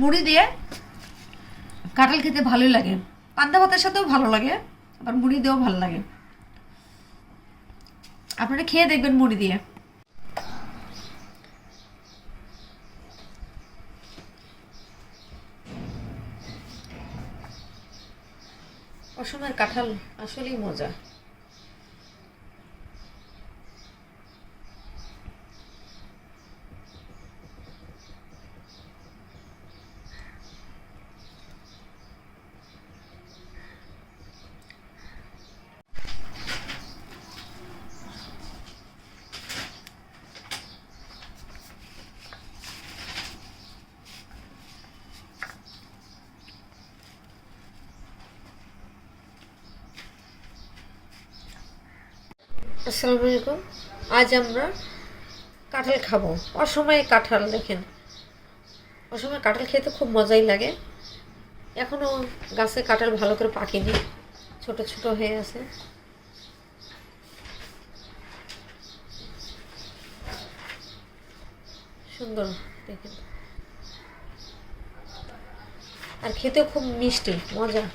মুড়ি দিয়ে কাঁঠাল খেতে ভালোই লাগে, পান্তা ভাতের সাথেও ভালো লাগে, আবার মুড়ি দিয়েও ভালো লাগে। আপনারা খেয়ে দেখবেন মুড়ি দিয়ে। অসময়ের কাঁঠাল আসলেই মজা। আসসালামু আলাইকুম। আজ আমরা কাঁঠাল খাবো। অসময়ে কাঁঠাল, দেখেন অসময়ে কাঁঠাল খেতে খুব মজাই লাগে। এখনও গাছে কাঁঠাল ভালো করে পাকেনি, ছোট ছোট হয়ে আছে। সুন্দর দেখেন, আর খেতেও খুব মিষ্টি, মজা।